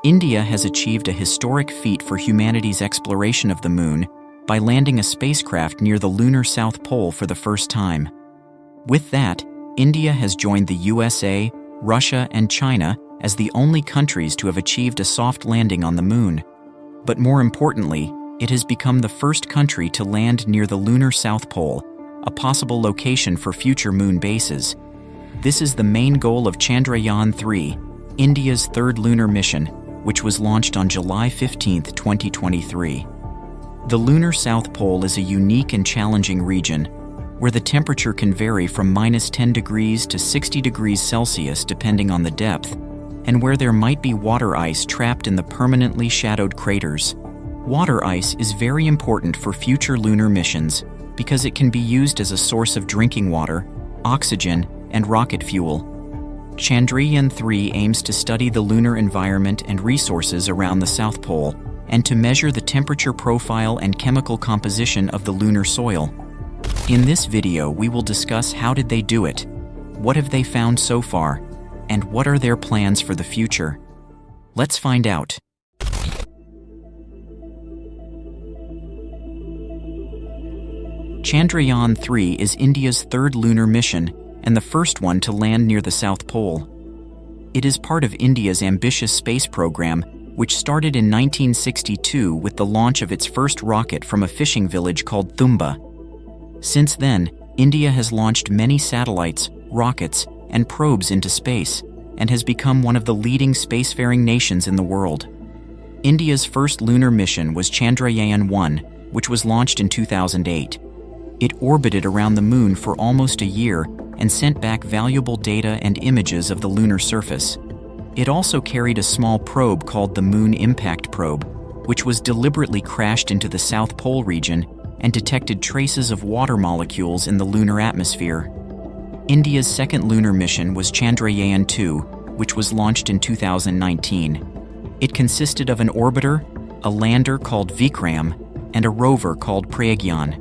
India has achieved a historic feat for humanity's exploration of the Moon by landing a spacecraft near the lunar South Pole for the first time. With that, India has joined the USA, Russia, and China as the only countries to have achieved a soft landing on the Moon. But more importantly, it has become the first country to land near the lunar South Pole, a possible location for future Moon bases. This is the main goal of Chandrayaan-3, India's third lunar mission, which was launched on July 15, 2023. The lunar South Pole is a unique and challenging region where the temperature can vary from -10 degrees to 60 degrees Celsius depending on the depth, and where there might be water ice trapped in the permanently shadowed craters. Water ice is very important for future lunar missions because it can be used as a source of drinking water, oxygen, and rocket fuel. Chandrayaan-3 aims to study the lunar environment and resources around the South Pole and to measure the temperature profile and chemical composition of the lunar soil. In this video, we will discuss how did they do it, what have they found so far, and what are their plans for the future. Let's find out. Chandrayaan-3 is India's third lunar mission and the first one to land near the South Pole. It is part of India's ambitious space program, which started in 1962 with the launch of its first rocket from a fishing village called Thumba. Since then, India has launched many satellites, rockets, and probes into space, and has become one of the leading spacefaring nations in the world. India's first lunar mission was Chandrayaan-1, which was launched in 2008. It orbited around the Moon for almost a year and sent back valuable data and images of the lunar surface. It also carried a small probe called the Moon Impact Probe, which was deliberately crashed into the South Pole region and detected traces of water molecules in the lunar atmosphere. India's second lunar mission was Chandrayaan-2, which was launched in 2019. It consisted of an orbiter, a lander called Vikram, and a rover called Pragyan.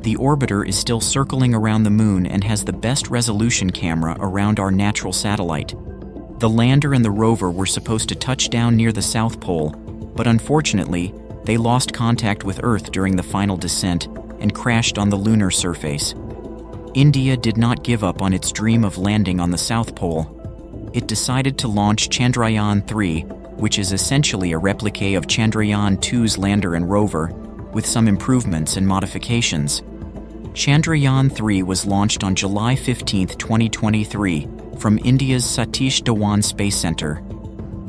The orbiter is still circling around the Moon and has the best resolution camera around our natural satellite. The lander and the rover were supposed to touch down near the South Pole, but unfortunately, they lost contact with Earth during the final descent and crashed on the lunar surface. India did not give up on its dream of landing on the South Pole. It decided to launch Chandrayaan-3, which is essentially a replica of Chandrayaan-2's lander and rover, with some improvements and modifications. Chandrayaan-3 was launched on July 15, 2023, from India's Satish Dhawan Space Center.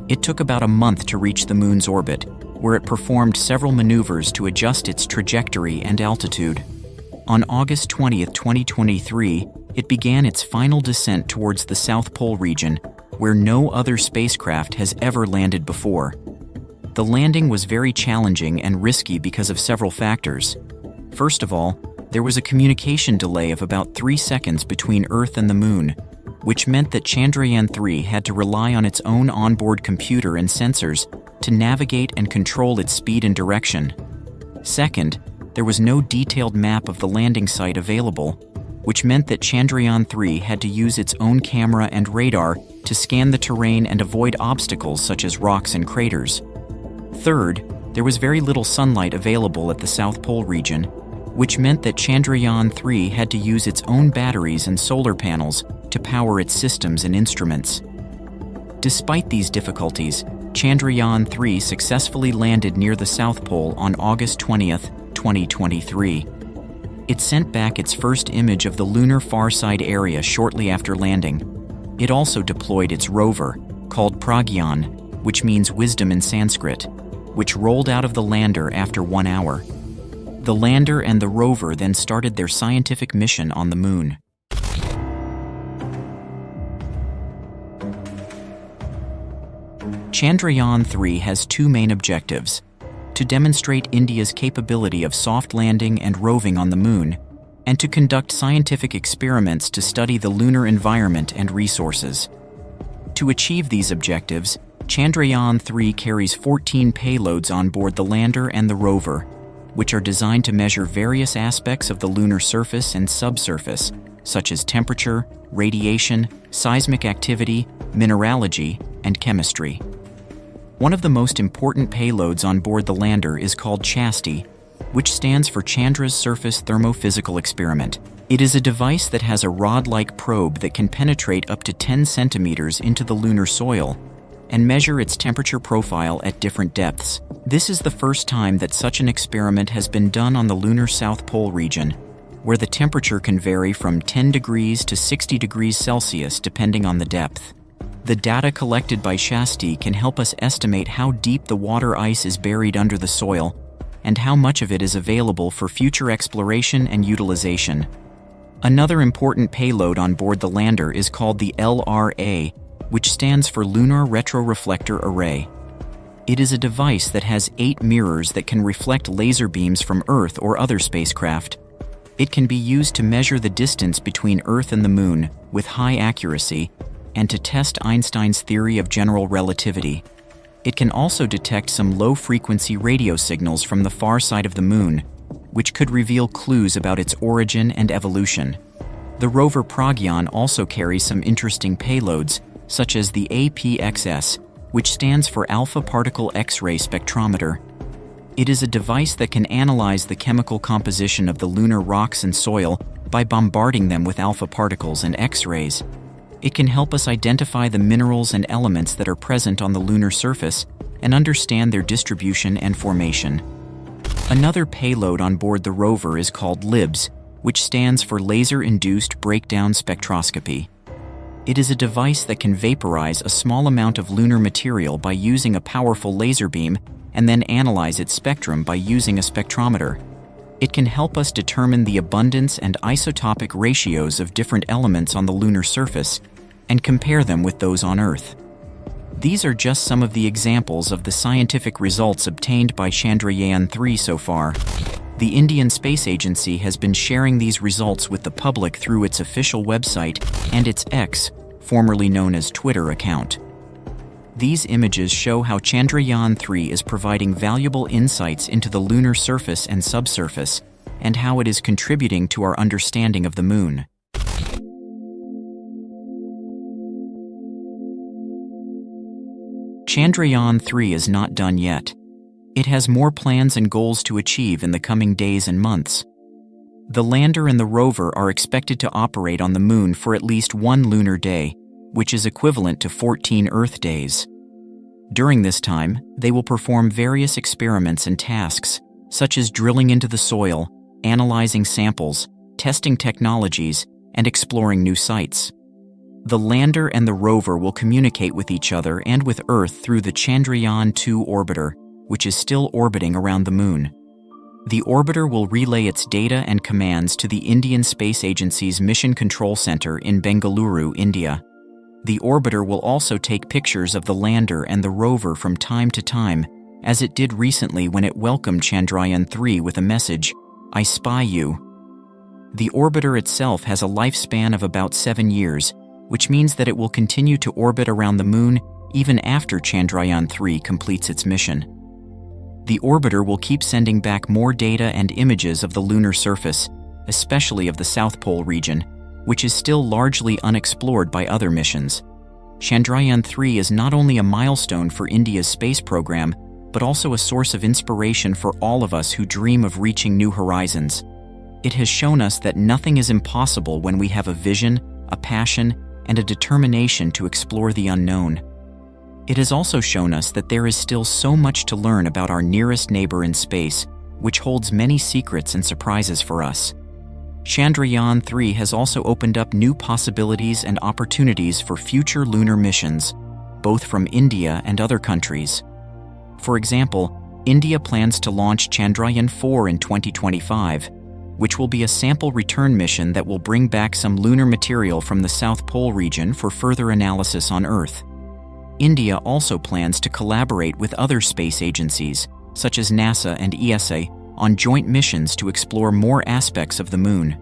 It took about a month to reach the Moon's orbit, where it performed several maneuvers to adjust its trajectory and altitude. On August 20, 2023, it began its final descent towards the South Pole region, where no other spacecraft has ever landed before. The landing was very challenging and risky because of several factors. First of all, there was a communication delay of about 3 seconds between Earth and the Moon, which meant that Chandrayaan-3 had to rely on its own onboard computer and sensors to navigate and control its speed and direction. Second, there was no detailed map of the landing site available, which meant that Chandrayaan-3 had to use its own camera and radar to scan the terrain and avoid obstacles such as rocks and craters. Third, there was very little sunlight available at the South Pole region, which meant that Chandrayaan-3 had to use its own batteries and solar panels to power its systems and instruments. Despite these difficulties, Chandrayaan-3 successfully landed near the South Pole on August 20, 2023. It sent back its first image of the lunar far side area shortly after landing. It also deployed its rover, called Pragyan, which means wisdom in Sanskrit, which rolled out of the lander after 1 hour. The lander and the rover then started their scientific mission on the Moon. Chandrayaan-3 has two main objectives: to demonstrate India's capability of soft landing and roving on the Moon, and to conduct scientific experiments to study the lunar environment and resources. To achieve these objectives, Chandrayaan-3 carries 14 payloads on board the lander and the rover, which are designed to measure various aspects of the lunar surface and subsurface, such as temperature, radiation, seismic activity, mineralogy, and chemistry. One of the most important payloads on board the lander is called CHASTI, which stands for Chandra's Surface Thermophysical Experiment. It is a device that has a rod-like probe that can penetrate up to 10 centimeters into the lunar soil and measure its temperature profile at different depths. This is the first time that such an experiment has been done on the lunar South Pole region, where the temperature can vary from 10 degrees to 60 degrees Celsius depending on the depth. The data collected by CHASTI can help us estimate how deep the water ice is buried under the soil and how much of it is available for future exploration and utilization. Another important payload on board the lander is called the LRA, which stands for Lunar Retroreflector Array. It is a device that has 8 mirrors that can reflect laser beams from Earth or other spacecraft. It can be used to measure the distance between Earth and the Moon with high accuracy and to test Einstein's theory of general relativity. It can also detect some low-frequency radio signals from the far side of the Moon, which could reveal clues about its origin and evolution. The rover Pragyan also carries some interesting payloads, such as the APXS, which stands for Alpha Particle X-ray Spectrometer. It is a device that can analyze the chemical composition of the lunar rocks and soil by bombarding them with alpha particles and X-rays. It can help us identify the minerals and elements that are present on the lunar surface and understand their distribution and formation. Another payload on board the rover is called LIBS, which stands for Laser-Induced Breakdown Spectroscopy. It is a device that can vaporize a small amount of lunar material by using a powerful laser beam and then analyze its spectrum by using a spectrometer. It can help us determine the abundance and isotopic ratios of different elements on the lunar surface and compare them with those on Earth. These are just some of the examples of the scientific results obtained by Chandrayaan-3 so far. The Indian Space Agency has been sharing these results with the public through its official website and its X, formerly known as Twitter, account. These images show how Chandrayaan-3 is providing valuable insights into the lunar surface and subsurface, and how it is contributing to our understanding of the Moon. Chandrayaan-3 is not done yet. It has more plans and goals to achieve in the coming days and months. The lander and the rover are expected to operate on the Moon for at least 1 lunar day, which is equivalent to 14 Earth days. During this time, they will perform various experiments and tasks, such as drilling into the soil, analyzing samples, testing technologies, and exploring new sites. The lander and the rover will communicate with each other and with Earth through the Chandrayaan-2 orbiter, which is still orbiting around the Moon. The orbiter will relay its data and commands to the Indian Space Agency's Mission Control Center in Bengaluru, India. The orbiter will also take pictures of the lander and the rover from time to time, as it did recently when it welcomed Chandrayaan-3 with a message, "I spy you." The orbiter itself has a lifespan of about 7 years, which means that it will continue to orbit around the Moon even after Chandrayaan-3 completes its mission. The orbiter will keep sending back more data and images of the lunar surface, especially of the South Pole region, which is still largely unexplored by other missions. Chandrayaan-3 is not only a milestone for India's space program, but also a source of inspiration for all of us who dream of reaching new horizons. It has shown us that nothing is impossible when we have a vision, a passion, and a determination to explore the unknown. It has also shown us that there is still so much to learn about our nearest neighbor in space, which holds many secrets and surprises for us. Chandrayaan-3 has also opened up new possibilities and opportunities for future lunar missions, both from India and other countries. For example, India plans to launch Chandrayaan-4 in 2025, which will be a sample return mission that will bring back some lunar material from the South Pole region for further analysis on Earth. India also plans to collaborate with other space agencies, such as NASA and ESA, on joint missions to explore more aspects of the Moon.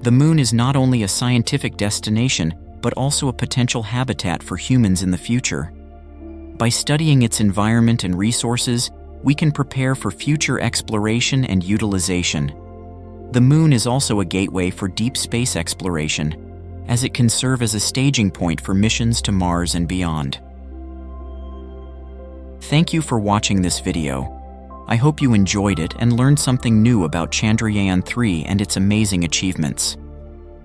The Moon is not only a scientific destination, but also a potential habitat for humans in the future. By studying its environment and resources, we can prepare for future exploration and utilization. The Moon is also a gateway for deep space exploration, as it can serve as a staging point for missions to Mars and beyond. Thank you for watching this video. I hope you enjoyed it and learned something new about Chandrayaan-3 and its amazing achievements.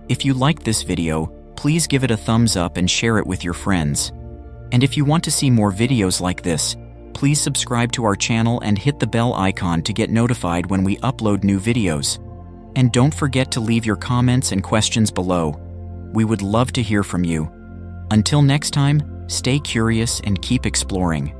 If you liked this video, please give it a thumbs up and share it with your friends. And if you want to see more videos like this, please subscribe to our channel and hit the bell icon to get notified when we upload new videos. And don't forget to leave your comments and questions below. We would love to hear from you. Until next time, stay curious and keep exploring.